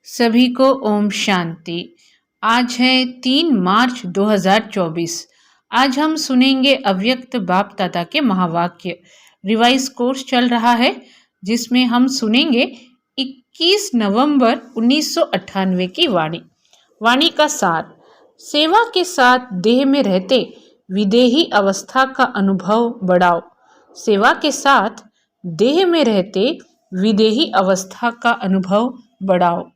सभी को ओम शांति। आज है 3 मार्च 2024। आज हम सुनेंगे अव्यक्त बाप दादा के महावाक्य। रिवाइज कोर्स चल रहा है जिसमें हम सुनेंगे 21 नवंबर 1998 की वाणी का सार। सेवा के साथ देह में रहते विदेही अवस्था का अनुभव बढ़ाओ। सेवा के साथ देह में रहते विदेही अवस्था का अनुभव बढ़ाओ।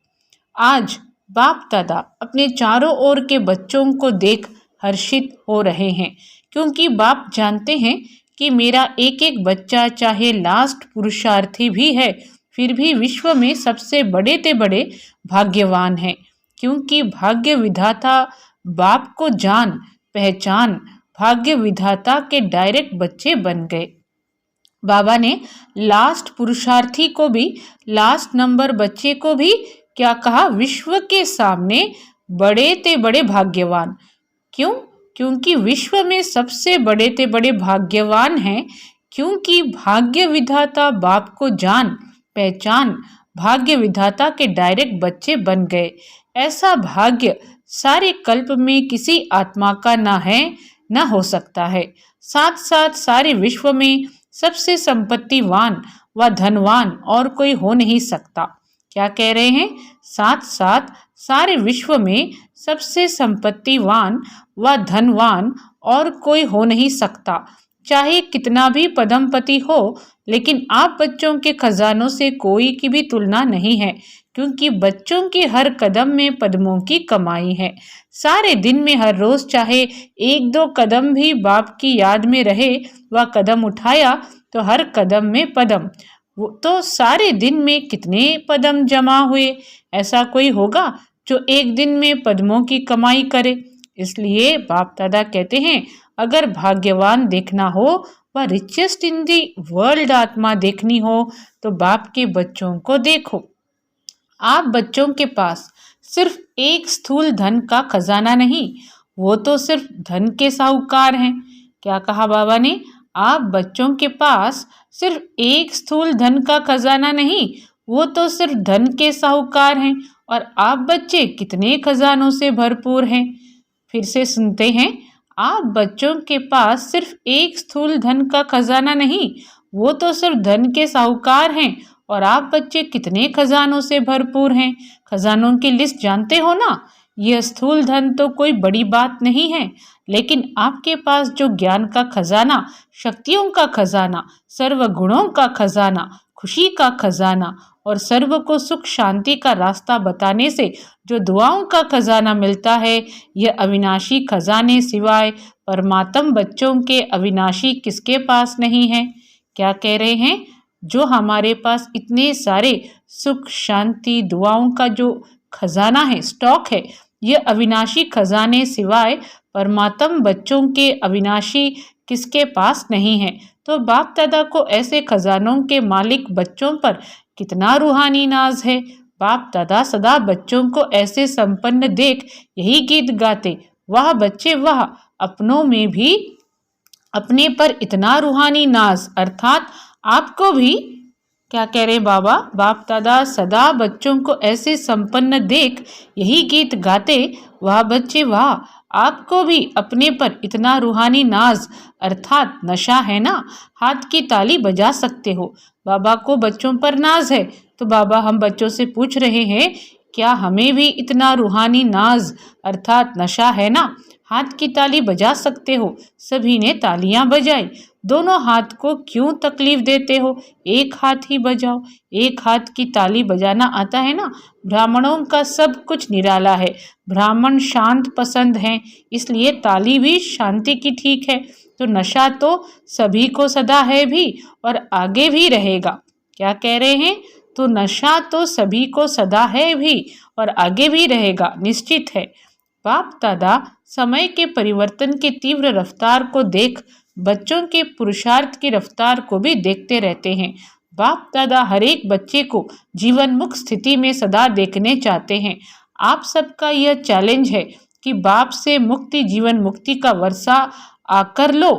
आज बाप दादा अपने चारों ओर के बच्चों को देख हर्षित हो रहे हैं, क्योंकि बाप जानते हैं कि मेरा एक एक बच्चा चाहे लास्ट पुरुषार्थी भी है, फिर भी विश्व में सबसे बड़े ते बड़े भाग्यवान है, क्योंकि भाग्य विधाता बाप को जान पहचान भाग्य विधाता के डायरेक्ट बच्चे बन गए। बाबा ने लास्ट पुरुषार्थी को भी, लास्ट नंबर बच्चे को भी क्या कहा? विश्व के सामने बड़े ते बड़े भाग्यवान। क्यों? क्योंकि विश्व में सबसे बड़े ते बड़े भाग्यवान हैं, क्योंकि भाग्य विधाता बाप को जान पहचान भाग्य विधाता के डायरेक्ट बच्चे बन गए। ऐसा भाग्य सारे कल्प में किसी आत्मा का ना है, ना हो सकता है। साथ साथ सारे विश्व में सबसे संपत्तिवान व धनवान और कोई हो नहीं सकता। क्या कह रहे हैं? साथ साथ सारे विश्व में सबसे संपत्तिवान व धनवान और कोई हो नहीं सकता, चाहे कितना भी पदमपति हो, लेकिन आप बच्चों के खजानों से कोई की भी तुलना नहीं है, क्योंकि बच्चों के हर कदम में पद्मों की कमाई है। सारे दिन में हर रोज चाहे 1-2 कदम भी बाप की याद में रहे व कदम उठाया तो हर कदम में पदम, तो सारे दिन में कितने पदम जमा हुए? ऐसा कोई होगा जो एक दिन में पद्मों की कमाई करे? इसलिए बाप दादा कहते हैं, अगर भाग्यवान देखना हो व रिचेस्ट इन दी वर्ल्ड आत्मा देखनी हो तो बाप के बच्चों को देखो। आप बच्चों के पास सिर्फ एक स्थूल धन का खजाना नहीं, वो तो सिर्फ धन के साहूकार हैं। क्या कहा बाबा ने? आप बच्चों के पास सिर्फ एक स्थूल धन का खजाना नहीं, वो तो सिर्फ धन के साहूकार हैं। और आप बच्चे कितने खजानों से भरपूर हैं। फिर से सुनते हैं, आप बच्चों के पास सिर्फ एक स्थूल धन का खजाना नहीं, वो तो सिर्फ धन के साहूकार हैं। और आप बच्चे कितने खजानों से भरपूर हैं। खजानों की लिस्ट जानते हो ना? यह स्थूल धन तो कोई बड़ी बात नहीं है, लेकिन आपके पास जो ज्ञान का खजाना, शक्तियों का खजाना, सर्व गुणों का खजाना, खुशी का खजाना और सर्व को सुख शांति का रास्ता बताने से जो दुआओं का खजाना मिलता है, यह अविनाशी खजाने सिवाय परमात्म बच्चों के अविनाशी किसके पास नहीं है? क्या कह रहे हैं? जो हमारे पास इतने सारे सुख शांति दुआओं का जो खजाना है, स्टॉक है, यह अविनाशी खजाने सिवाय परमात्म बच्चों के अविनाशी किसके पास नहीं है। तो बाप दादा को ऐसे खजानों के मालिक बच्चों पर कितना रूहानी नाज है। बाप दादा सदा बच्चों को ऐसे संपन्न देख यही गीत गाते, वाह बच्चे वाह, अपनों में भी अपने पर इतना रूहानी नाज, अर्थात आपको भी। क्या कह रहे बाबा? बाप दादा सदा बच्चों को ऐसे संपन्न देख यही गीत गाते, वाह बच्चे वाह, आपको भी अपने पर इतना रूहानी नाज अर्थात नशा है ना, हाथ की ताली बजा सकते हो। बाबा को बच्चों पर नाज है, तो बाबा हम बच्चों से पूछ रहे हैं, क्या हमें भी इतना रूहानी नाज अर्थात नशा है ना? हाथ की ताली बजा सकते हो। सभी ने तालियां बजाई। दोनों हाथ को क्यों तकलीफ देते हो? एक हाथ ही बजाओ। एक हाथ की ताली बजाना आता है ना? ब्राह्मणों का सब कुछ निराला है। ब्राह्मण शांत पसंद हैं, इसलिए ताली भी शांति की ठीक है। तो नशा तो सभी को सदा है भी और आगे भी रहेगा। क्या कह रहे हैं? तो नशा तो सभी को सदा है भी और आगे भी रहेगा, निश्चित है। बाप दादा समय के परिवर्तन के तीव्र रफ्तार को देख बच्चों के पुरुषार्थ की रफ्तार को भी देखते रहते हैं। बाप दादा हर एक बच्चे को जीवन मुक्त स्थिति में सदा देखने चाहते हैं। आप सबका यह चैलेंज है कि बाप से मुक्ति जीवन मुक्ति का वर्षा आकर लो।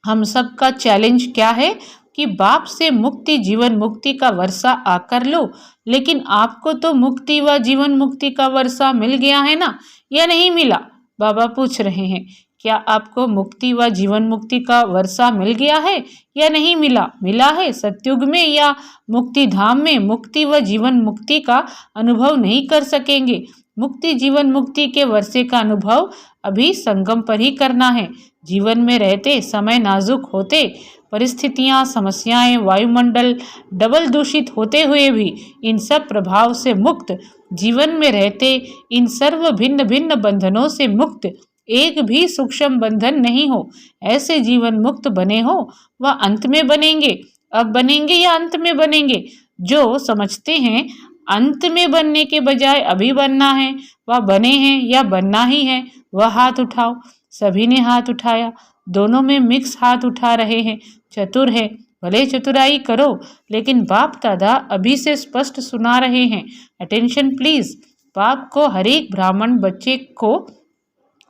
हम सबका चैलेंज क्या है? कि बाप से मुक्ति जीवन मुक्ति का वर्षा आकर लो, लेकिन आपको तो मुक्ति व जीवन मुक्ति का वर्षा मिल गया है ना, या नहीं मिला? बाबा पूछ रहे हैं, क्या आपको मुक्ति व जीवन मुक्ति का वर्षा मिल गया है या नहीं मिला? मिला है। सतयुग में या मुक्ति धाम में मुक्ति व जीवन मुक्ति का अनुभव नहीं कर सकेंगे। मुक्ति जीवन मुक्ति के वर्षे का अनुभव अभी संगम पर ही करना है। जीवन में रहते समय नाजुक होते, परिस्थितियां, समस्याएं, वायुमंडल डबल दूषित होते हुए भी इन सब प्रभाव से मुक्त, जीवन में रहते इन सर्व भिन्न भिन्न बंधनों से मुक्त, एक भी सूक्ष्म बंधन नहीं हो, ऐसे जीवन मुक्त बने हो वह अंत में बनेंगे। अब बनेंगे या अंत में बनेंगे? जो समझते हैं अंत में बनने के बजाय अभी बनना है, वह बने हैं या बनना ही है, वह हाथ उठाओ। सभी ने हाथ उठाया, दोनों में मिक्स हाथ उठा रहे हैं। चतुर है, भले चतुराई करो, लेकिन बाप दादा अभी से स्पष्ट सुना रहे हैं। Attention please. बाप को हर एक ब्राह्मण बच्चे को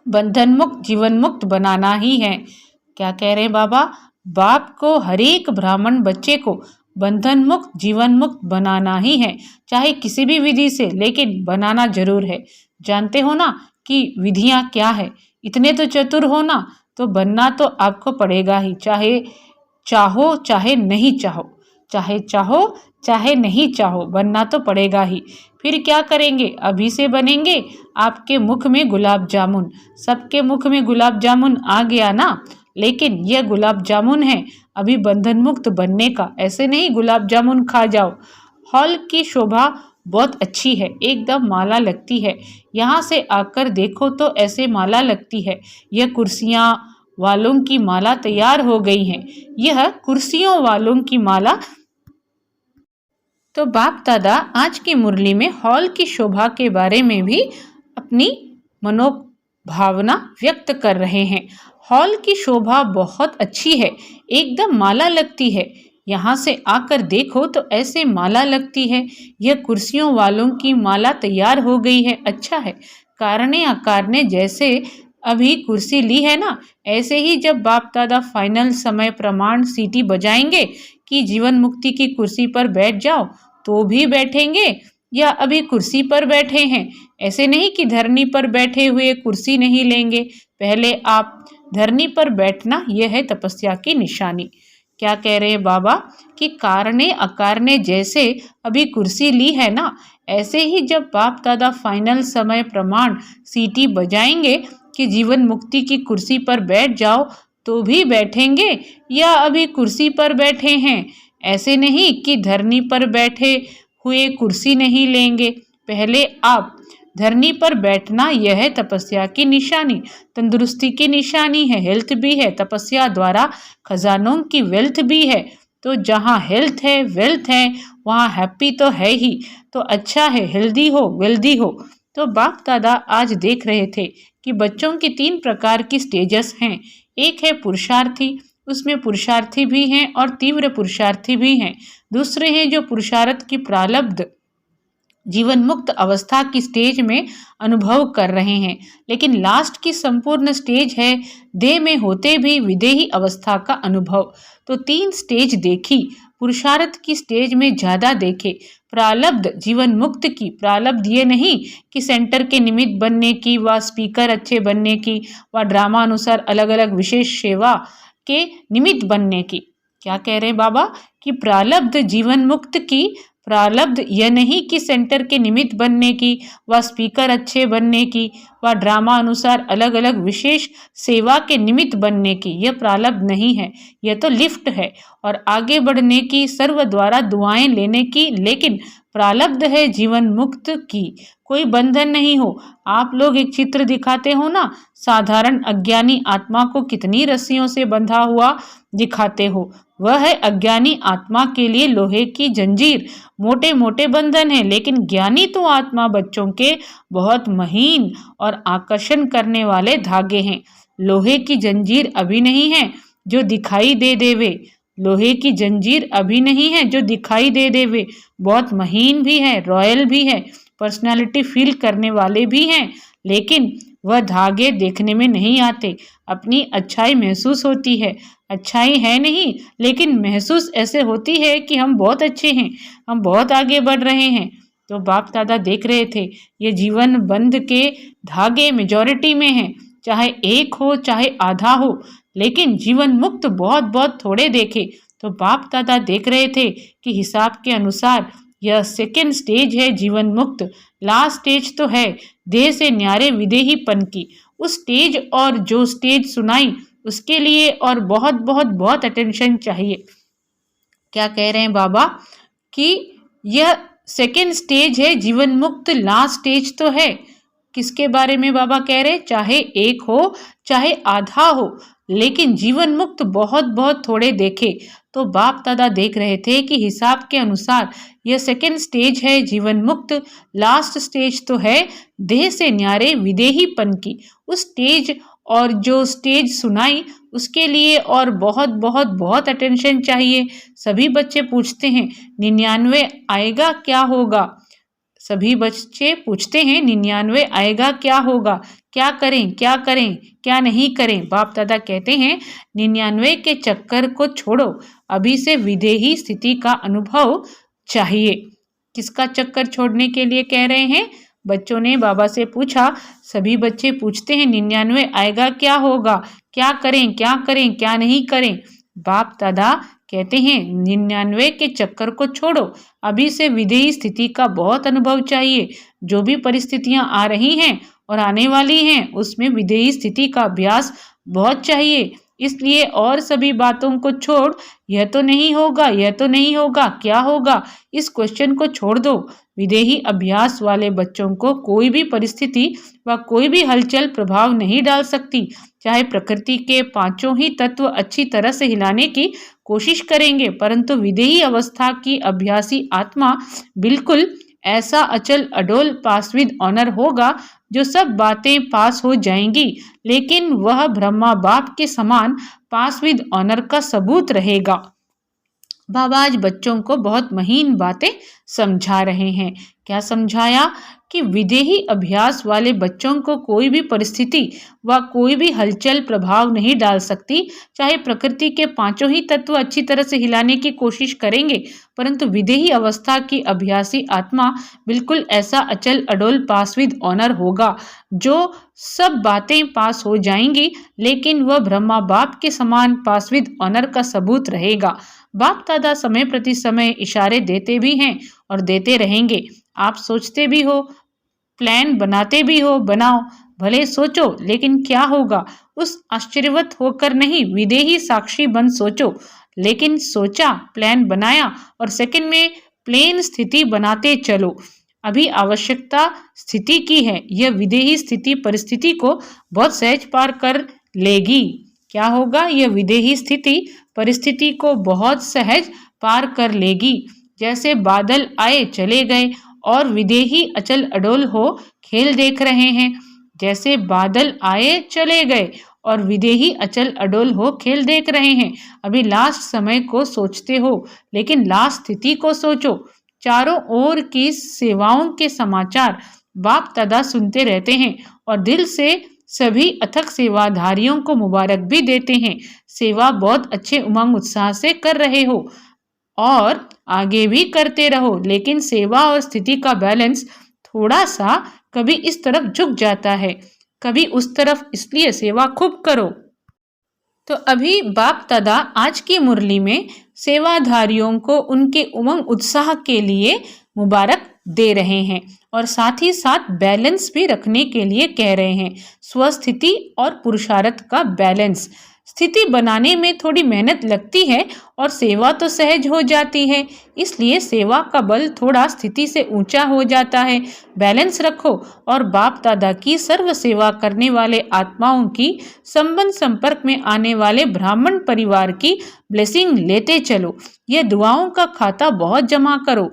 बंधन मुक्त जीवन मुक्त बनाना ही है। क्या कह रहे हैं बाबा? बाप को हर एक ब्राह्मण बच्चे को बंधन मुक्त जीवन मुक्त बनाना ही है, चाहे किसी भी विधि से, लेकिन बनाना जरूर है। जानते हो ना कि विधियां क्या है? इतने तो चतुर हो ना, तो बनना तो आपको पड़ेगा ही, चाहे चाहो चाहे नहीं चाहो, चाहे चाहो चाहे नहीं चाहो, बनना तो पड़ेगा ही। फिर क्या करेंगे? अभी से बनेंगे। आपके मुख में गुलाब जामुन, सबके मुख में गुलाब जामुन आ गया ना, लेकिन यह गुलाब जामुन है अभी बंधन मुक्त बनने का, ऐसे नहीं गुलाब जामुन खा जाओ। हॉल की शोभा बहुत अच्छी है, एकदम माला लगती है। यहाँ से आकर देखो तो ऐसे माला लगती है। यह कुर्सियाँ वालों की माला तैयार हो गई है, यह कुर्सियों वालों की माला। तो बाप दादा आज की मुरली में हॉल की शोभा के बारे में भी अपनी मनोभावना व्यक्त कर रहे हैं। हॉल की शोभा बहुत अच्छी है, एकदम माला लगती है। यहाँ से आकर देखो तो ऐसे माला लगती है। यह कुर्सियों वालों की माला तैयार हो गई है। अच्छा है, कारणे अकारणे जैसे अभी कुर्सी ली है ना, ऐसे ही जब बाप दादा फाइनल समय प्रमाण सीटी बजाएंगे कि जीवन मुक्ति की कुर्सी पर बैठ जाओ, तो भी बैठेंगे या अभी कुर्सी पर बैठे हैं? ऐसे नहीं कि धरनी पर बैठे हुए कुर्सी नहीं लेंगे। पहले आप धरनी पर बैठना, यह है तपस्या की निशानी। क्या कह रहे हैं बाबा? कि कारणे अकारणे जैसे अभी कुर्सी ली है ना, ऐसे ही जब बाप दादा फाइनल समय प्रमाण सीटी बजाएंगे कि जीवन मुक्ति की कुर्सी पर बैठ जाओ, तो भी बैठेंगे या अभी कुर्सी पर बैठे हैं? ऐसे नहीं कि धरनी पर बैठे हुए कुर्सी नहीं लेंगे। पहले आप धरनी पर बैठना, यह है तपस्या की निशानी, तंदुरुस्ती की निशानी है, हेल्थ भी है। तपस्या द्वारा खजानों की वेल्थ भी है। तो जहाँ हेल्थ है वेल्थ है, वहाँ हैप्पी तो है ही। तो अच्छा है, हेल्दी हो वेल्दी हो। तो बाप दादा आज देख रहे थे कि बच्चों की 3 प्रकार की स्टेजेस हैं। एक है पुरुषार्थी, उसमें पुरुषार्थी भी हैं और तीव्र पुरुषार्थी भी हैं। दूसरे हैं जो पुरुषार्थ की प्रारब्ध जीवन मुक्त अवस्था की स्टेज में अनुभव कर रहे हैं, लेकिन लास्ट की संपूर्ण स्टेज है देह में होते भी विदेही अवस्था का अनुभव। तो 3 स्टेज देखी, पुरुषार्थ की स्टेज में ज़्यादा देखे। प्रारब्ध जीवन मुक्त की, प्रारब्ध ये नहीं कि सेंटर के निमित्त बनने की, व स्पीकर अच्छे बनने की, व ड्रामा अनुसार अलग अलग विशेष सेवा के निमित्त बनने की। क्या कह रहे हैं बाबा? कि प्रारब्ध जीवन मुक्त की, प्रारब्ध यह नहीं कि सेंटर के निमित्त बनने की, व स्पीकर अच्छे बनने की, व ड्रामा अनुसार अलग अलग विशेष सेवा के निमित्त बनने की। यह प्रारब्ध नहीं है, यह तो लिफ्ट है और आगे बढ़ने की, सर्व द्वारा दुआएं लेने की। लेकिन प्रारब्ध है जीवन मुक्त की, कोई बंधन नहीं हो। आप लोग एक चित्र दिखाते हो ना, साधारण अज्ञानी आत्मा को कितनी रस्सियों से बंधा हुआ दिखाते हो, वह है अज्ञानी आत्मा के लिए लोहे की जंजीर, मोटे मोटे बंधन है। लेकिन ज्ञानी तो आत्मा बच्चों के बहुत महीन और आकर्षण करने वाले धागे हैं। लोहे की जंजीर अभी नहीं है जो दिखाई दे देवे, लोहे की जंजीर अभी नहीं है जो दिखाई दे देवे, बहुत महीन भी है, रॉयल भी है, पर्सनालिटी फील करने वाले भी हैं। लेकिन वह धागे देखने में नहीं आते, अपनी अच्छाई महसूस होती है। अच्छाई है नहीं, लेकिन महसूस ऐसे होती है कि हम बहुत अच्छे हैं, हम बहुत आगे बढ़ रहे हैं। तो बाप दादा देख रहे थे, ये जीवन बंध के धागे मेजॉरिटी में हैं, चाहे एक हो चाहे आधा हो, लेकिन जीवन मुक्त बहुत बहुत थोड़े देखे। तो बाप दादा देख रहे थे कि हिसाब के अनुसार यह सेकेंड स्टेज है जीवन मुक्त। लास्ट स्टेज तो है देह से न्यारे विदेहीपन की। उस स्टेज और जो स्टेज सुनाई उसके लिए और बहुत बहुत बहुत अटेंशन चाहिए। क्या कह रहे हैं बाबा कि यह सेकेंड स्टेज है जीवन मुक्त, लास्ट स्टेज तो है। किसके बारे में बाबा कह रहे? चाहे एक हो चाहे आधा हो, लेकिन जीवन मुक्त बहुत बहुत थोड़े देखे। तो बाप दादा देख रहे थे कि हिसाब के अनुसार यह सेकेंड स्टेज है जीवन मुक्त, लास्ट स्टेज तो है देह से न्यारे विदेहीपन की। उस स्टेज और जो स्टेज सुनाई उसके लिए और बहुत बहुत बहुत अटेंशन चाहिए। सभी बच्चे पूछते हैं 99 आएगा क्या होगा? सभी बच्चे पूछते हैं 99 आएगा क्या होगा? क्या करें क्या करें क्या नहीं करें? बाप दादा कहते हैं 99 के चक्कर को छोड़ो, अभी से विदेही स्थिति का अनुभव चाहिए। किसका चक्कर छोड़ने के लिए कह रहे हैं? बच्चों ने बाबा से पूछा। सभी बच्चे पूछते हैं 99 आएगा क्या होगा? क्या करें क्या नहीं करें? बाप दादा कहते हैं 99 के चक्कर को छोड़ो, अभी से विदेही स्थिति का बहुत अनुभव चाहिए। जो भी परिस्थितियां आ रही हैं और आने वाली हैं उसमें विदेही स्थिति का अभ्यास बहुत चाहिए। इसलिए और सभी बातों को छोड़, यह तो नहीं होगा यह तो नहीं होगा, क्या होगा, इस क्वेश्चन को छोड़ दो। विदेही अभ्यास वाले बच्चों को कोई भी परिस्थिति व कोई भी हलचल प्रभाव नहीं डाल सकती। चाहे प्रकृति के पांचों ही तत्व अच्छी तरह से हिलाने की कोशिश करेंगे, परंतु विदेही अवस्था की अभ्यासी आत्मा बिल्कुल ऐसा अचल अडोल पास विद ऑनर होगा जो सब बातें पास हो जाएंगी, लेकिन वह ब्रह्मा बाप के समान पास विद ऑनर का सबूत रहेगा। बाबा आज बच्चों को बहुत महीन बातें समझा रहे हैं। क्या समझाया? कि विदेही अभ्यास वाले बच्चों को कोई भी परिस्थिति व कोई भी हलचल प्रभाव नहीं डाल सकती। चाहे प्रकृति के पांचों ही तत्व अच्छी तरह से हिलाने की कोशिश करेंगे, परंतु विदेही अवस्था की अभ्यासी आत्मा बिल्कुल ऐसा अचल अडोल पास विद ऑनर होगा जो सब बातें पास हो जाएंगी, लेकिन वह ब्रह्मा बाप के समान पास विद ऑनर का सबूत रहेगा। बाप दादा समय प्रति समय इशारे देते भी हैं और देते रहेंगे। आप सोचते भी हो, प्लान बनाते भी हो, बनाओ, भले सोचो, लेकिन क्या होगा उस आश्चर्यवत होकर नहीं, विदेही साक्षी बन सोचो। लेकिन सोचा, प्लान बनाया और सेकंड में प्लेन स्थिति बनाते चलो। अभी आवश्यकता स्थिति की है। यह विदेही स्थिति परिस्थिति को बहुत सहज पार कर लेगी। क्या होगा? यह विदेही स्थिति परिस्थिति को बहुत सहज पार कर लेगी। जैसे बादल आए चले गए और विदेही अचल अडोल हो खेल देख रहे हैं। जैसे बादल आए चले गए और विदेही अचल अडोल हो खेल देख रहे हैं। अभी लास्ट समय को सोचते हो, लेकिन लास्ट स्थिति को सोचो। चारों ओर की सेवाओं के समाचार बाप दादा सुनते रहते हैं और दिल से सभी अथक सेवाधारियों को मुबारक भी देते हैं। सेवा बहुत अच्छे उमंग उत्साह से कर रहे हो और आगे भी करते रहो, लेकिन सेवा और स्थिति का बैलेंस थोड़ा सा कभी इस तरफ झुक जाता है, कभी उस तरफ, इसलिए सेवा खूब करो। तो अभी बाप दादा आज की मुरली में सेवाधारियों को उनके उमंग उत्साह के लिए मुबारक दे रहे हैं और साथ ही साथ बैलेंस भी रखने के लिए कह रहे हैं। स्वस्थिति और पुरुषार्थ का बैलेंस। स्थिति बनाने में थोड़ी मेहनत लगती है और सेवा तो सहज हो जाती है, इसलिए सेवा का बल थोड़ा स्थिति से ऊंचा हो जाता है। बैलेंस रखो और बाप दादा की सर्व सेवा करने वाले आत्माओं की संबंध संपर्क में आने वाले ब्राह्मण परिवार की ब्लेसिंग लेते चलो। यह दुआओं का खाता बहुत जमा करो।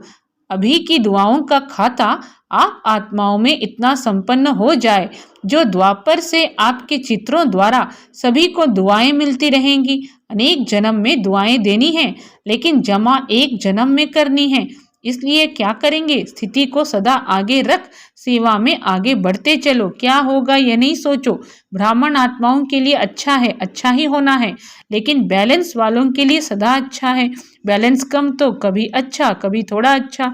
अभी की दुआओं का खाता आप आत्माओं में इतना संपन्न हो जाए जो द्वापर से आपके चित्रों द्वारा सभी को दुआएं मिलती रहेंगी। अनेक जन्म में दुआएं देनी है, लेकिन जमा एक जन्म में करनी है। इसलिए क्या करेंगे? स्थिति को सदा आगे रख सेवा में आगे बढ़ते चलो। क्या होगा यह नहीं सोचो। ब्राह्मण आत्माओं के लिए अच्छा है, अच्छा ही होना है, लेकिन बैलेंस वालों के लिए सदा अच्छा है। बैलेंस कम तो कभी अच्छा, कभी थोड़ा अच्छा।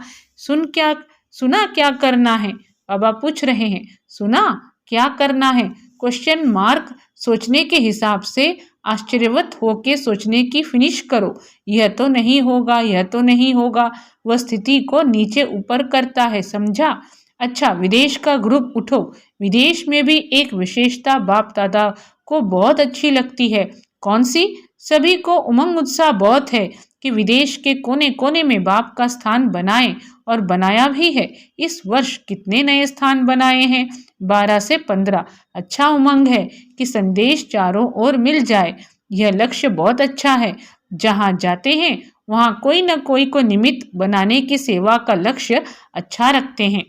सुना क्या करना है? बाबा पूछ रहे हैं, सुना क्या करना है? Question mark. सोचने के हिसाब से आश्चर्यवत होके सोचने की फिनिश करो। यह तो नहीं होगा, यह तो नहीं होगा। वह स्थिति को नीचे ऊपर करता है, समझा? अच्छा, विदेश का ग्रुप उठो। विदेश में भी एक विशेषता बाप दादा को बहुत अच्छी लगती है। कौन सी? सभी को उमंग उत्साह बहुत है कि विदेश के कोने कोने में बाप का स्थान बनाएं, और बनाया भी है। इस वर्ष कितने नए स्थान बनाए हैं? 12 से 15। अच्छा उमंग है कि संदेश चारों ओर मिल जाए। यह लक्ष्य बहुत अच्छा है। जहां जाते हैं वहां कोई न कोई को निमित्त बनाने की सेवा का लक्ष्य अच्छा रखते हैं।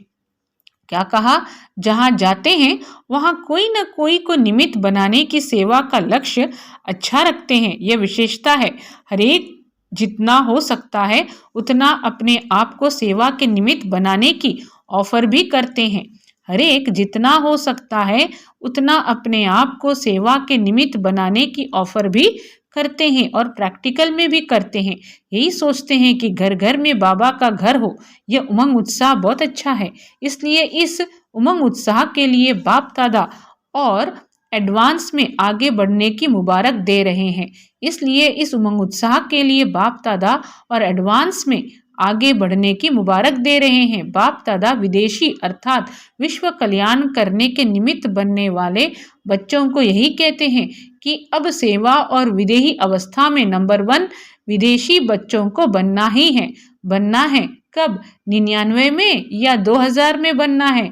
क्या कहा? जहां जाते हैं वहां कोई न कोई को निमित्त बनाने की सेवा का लक्ष्य अच्छा रखते हैं। यह विशेषता है। हरेक जितना हो सकता है उतना अपने आप को सेवा के निमित्त बनाने की ऑफर भी करते हैं। हरेक जितना हो सकता है उतना अपने आप को सेवा के निमित्त बनाने की ऑफर भी करते हैं, और प्रैक्टिकल में भी करते हैं। यही सोचते हैं कि घर घर में बाबा का घर हो। यह उमंग उत्साह बहुत अच्छा है। इसलिए इस उमंग उत्साह के लिए बाप दादा और एडवांस में आगे बढ़ने की मुबारक दे रहे हैं। इसलिए इस उमंग उत्साह के लिए बाप दादा और एडवांस में आगे बढ़ने की मुबारक दे रहे हैं। बाप दादा विदेशी अर्थात विश्व कल्याण करने के निमित्त बनने वाले बच्चों को यही कहते हैं कि अब सेवा और विदेही अवस्था में नंबर 1 विदेशी बच्चों को बनना ही है। बनना है कब? 99 में या 2000 में बनना है?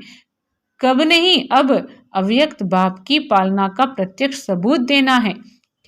कब नहीं, अब अव्यक्त बाप की पालना का प्रत्यक्ष सबूत देना है।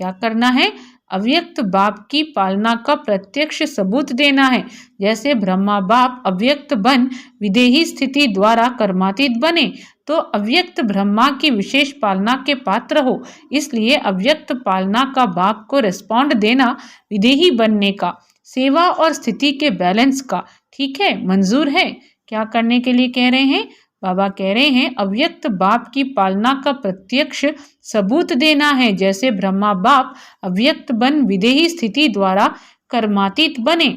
क्या करना है? अव्यक्त बाप की पालना का प्रत्यक्ष सबूत देना है। जैसे ब्रह्मा बाप अव्यक्त बन विदेही स्थिति द्वारा कर्मातीत बने, तो अव्यक्त ब्रह्मा की विशेष पालना के पात्र हो। इसलिए अव्यक्त पालना का बाप को रिस्पॉन्ड देना विदेही बनने का, सेवा और स्थिति के बैलेंस का। ठीक है, मंजूर है? क्या करने के लिए कह रहे हैं? बाबा कह रहे हैं अव्यक्त बाप की पालना का प्रत्यक्ष सबूत देना है। जैसे ब्रह्मा बाप अव्यक्त बन विदेही स्थिति द्वारा कर्मातीत बने,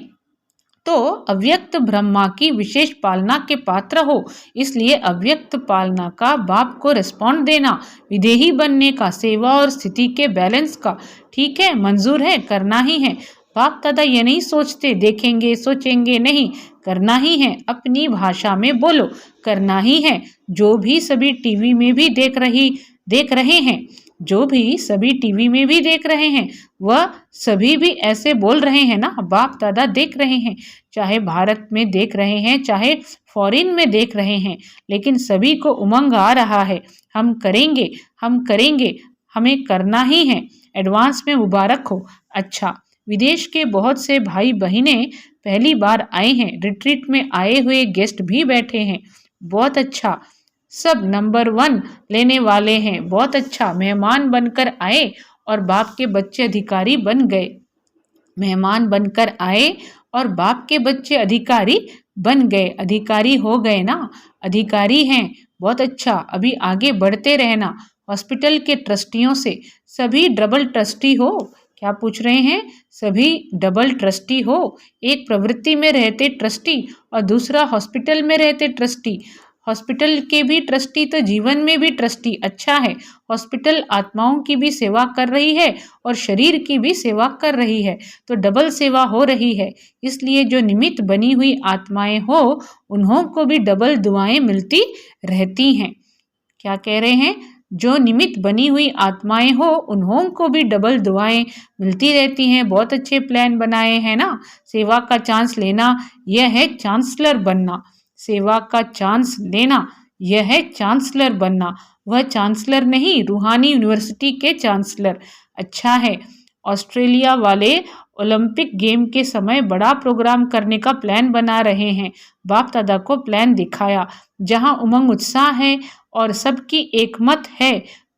तो अव्यक्त ब्रह्मा की विशेष पालना के पात्र हो। इसलिए अव्यक्त पालना का बाप को रिस्पॉन्ड देना विदेही बनने का, सेवा और स्थिति के बैलेंस का। ठीक है, मंजूर है? करना ही है। बाप दादा ये नहीं सोचते देखेंगे सोचेंगे, नहीं, करना ही है। अपनी भाषा में बोलो, करना ही है। जो भी सभी टीवी में भी देख रहे हैं, जो भी सभी टीवी में भी देख रहे हैं, वह सभी भी ऐसे बोल रहे हैं ना। बाप दादा देख रहे हैं, चाहे भारत में देख रहे हैं चाहे फॉरेन में देख रहे हैं, लेकिन सभी को उमंग आ रहा है। हम करेंगे, हम करेंगे, हमें करना ही है। एडवांस में मुबारक हो। अच्छा, विदेश के बहुत से भाई बहनें पहली बार आए हैं। रिट्रीट में आए हुए गेस्ट भी बैठे हैं। बहुत अच्छा, सब नंबर 1 लेने वाले हैं। बहुत अच्छा, मेहमान बनकर आए और बाप के बच्चे अधिकारी बन गए। मेहमान बनकर आए और बाप के बच्चे अधिकारी बन गए। अधिकारी हो गए ना, अधिकारी हैं। बहुत अच्छा, अभी आगे बढ़ते रहना। हॉस्पिटल के ट्रस्टियों से सभी डबल ट्रस्टी हो। क्या पूछ रहे हैं? सभी डबल ट्रस्टी हो। एक प्रवृत्ति में रहते ट्रस्टी और दूसरा हॉस्पिटल में रहते ट्रस्टी। हॉस्पिटल के भी ट्रस्टी तो जीवन में भी ट्रस्टी। अच्छा है, हॉस्पिटल आत्माओं की भी सेवा कर रही है और शरीर की भी सेवा कर रही है, तो डबल सेवा हो रही है। इसलिए जो निमित्त बनी हुई आत्माएं हो, उन्हों को भी डबल दुआएं मिलती रहती हैं। क्या कह रहे हैं? जो निमित्त बनी हुई आत्माएं हो, उन्हों को भी डबल दुआएं मिलती रहती हैं। बहुत अच्छे प्लान बनाए हैं ना। सेवा का चांस लेना, यह है चांसलर बनना। सेवा का चांस लेना, यह है चांसलर बनना। वह चांसलर नहीं, रूहानी यूनिवर्सिटी के चांसलर। अच्छा है, ऑस्ट्रेलिया वाले ओलंपिक गेम के समय बड़ा प्रोग्राम करने का प्लान बना रहे हैं। बाप दादा को प्लान दिखाया। जहां उमंग उत्साह है और सबकी एकमत है,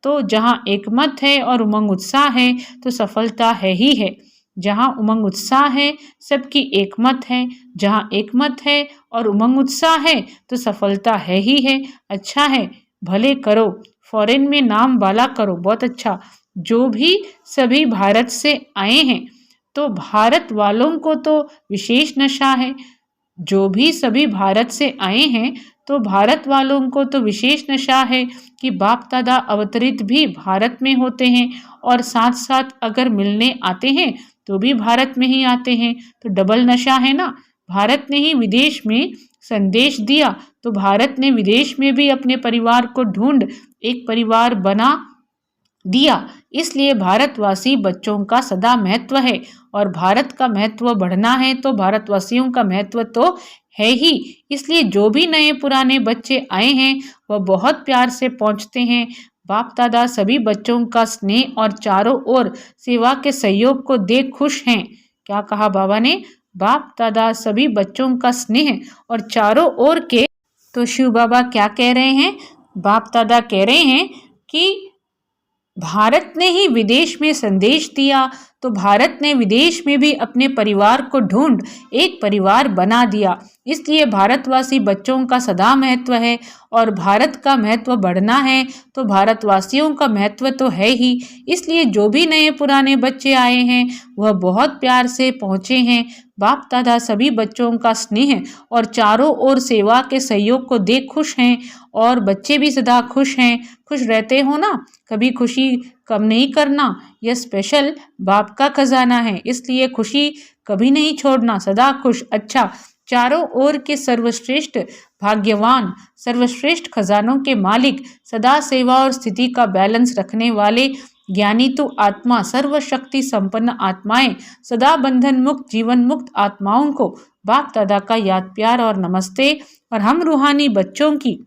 तो जहां एकमत है और उमंग उत्साह है तो सफलता है ही है। जहाँ उमंग उत्साह है सबकी एकमत है, जहाँ एकमत है और उमंग उत्साह है तो सफलता है ही है। अच्छा है, भले करो, फॉरेन में नाम वाला करो, बहुत अच्छा। जो भी सभी भारत से आए हैं तो भारत वालों को तो विशेष नशा है। जो भी सभी भारत से आए हैं तो भारत वालों को तो विशेष नशा है कि बाप दादा अवतरित भी भारत में होते हैं और साथ साथ अगर मिलने आते हैं तो भी भारत में ही आते हैं, तो डबल नशा है ना। भारत ने ही विदेश में संदेश दिया तो भारत ने विदेश में भी अपने परिवार को ढूंढ एक परिवार बना दिया। इसलिए भारतवासी बच्चों का सदा महत्व है और भारत का महत्व बढ़ना है तो भारतवासियों का महत्व तो है ही। इसलिए जो भी नए पुराने बच्चे आए हैं वह बहुत प्यार से पहुंचते हैं। बाप दादा सभी बच्चों का स्नेह और चारों ओर सेवा के सहयोग को देख खुश हैं। क्या कहा बाबा ने? बाप दादा सभी बच्चों का स्नेह और चारों ओर के। तो शिव बाबा क्या कह रहे हैं? बाप दादा कह रहे हैं कि भारत ने ही विदेश में संदेश दिया तो भारत ने विदेश में भी अपने परिवार को ढूंढ एक परिवार बना दिया। इसलिए भारतवासी बच्चों का सदा महत्व है और भारत का महत्व बढ़ना है तो भारतवासियों का महत्व तो है ही। इसलिए जो भी नए पुराने बच्चे आए हैं वह बहुत प्यार से पहुँचे हैं। बाप दादा सभी बच्चों का स्नेह और चारों ओर सेवा के सहयोग को देख खुश हैं और बच्चे भी सदा खुश हैं। खुश रहते हो ना, कभी खुशी कम नहीं करना, यह स्पेशल बाप का खजाना है, इसलिए खुशी कभी नहीं छोड़ना, सदा खुश। अच्छा, चारों ओर के सर्वश्रेष्ठ भाग्यवान, सर्वश्रेष्ठ खजानों के मालिक, सदा सेवा और स्थिति का बैलेंस रखने वाले ज्ञानी तो आत्मा, सर्वशक्ति संपन्न आत्माएं, सदा बंधन मुक्त जीवन मुक्त आत्माओं को बाप दादा का याद प्यार और नमस्ते। और हम रूहानी बच्चों की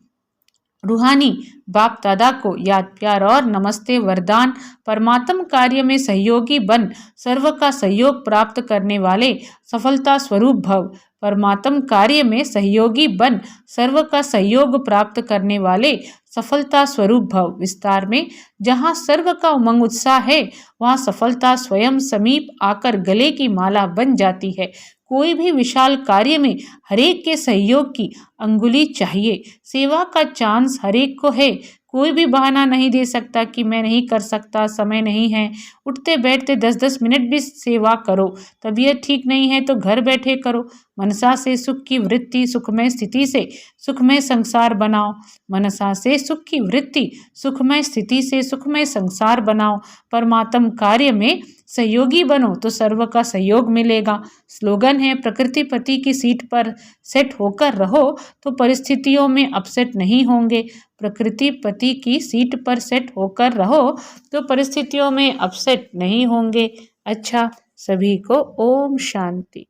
रूहानी बाप दादा को याद प्यार और नमस्ते। वरदान: परमात्म कार्य में सहयोगी बन सर्व का सहयोग प्राप्त करने वाले सफलता स्वरूप भव। परमात्म कार्य में सहयोगी बन सर्व का सहयोग प्राप्त करने वाले सफलता स्वरूप भव। विस्तार में: जहाँ सर्व का उमंग उत्साह है वहाँ सफलता स्वयं समीप आकर गले की माला बन जाती है। कोई भी विशाल कार्य में हरेक के सहयोग की अंगुली चाहिए। सेवा का चांस हरेक को है, कोई भी बहाना नहीं दे सकता कि मैं नहीं कर सकता, समय नहीं है। उठते बैठते 10-10 मिनट भी सेवा करो। तबीयत ठीक नहीं है तो घर बैठे करो। मनसा से सुख की वृत्ति सुखमय स्थिति से सुखमय संसार बनाओ। मनसा से सुख की वृत्ति सुखमय स्थिति से सुखमय संसार बनाओ। परमात्म कार्य में सहयोगी बनो तो सर्व का सहयोग मिलेगा। स्लोगन है: प्रकृति पति की सीट पर सेट होकर रहो तो परिस्थितियों में अपसेट नहीं होंगे। प्रकृति पति की सीट पर सेट होकर रहो तो परिस्थितियों में अपसेट नहीं होंगे। अच्छा, सभी को ओम शांति।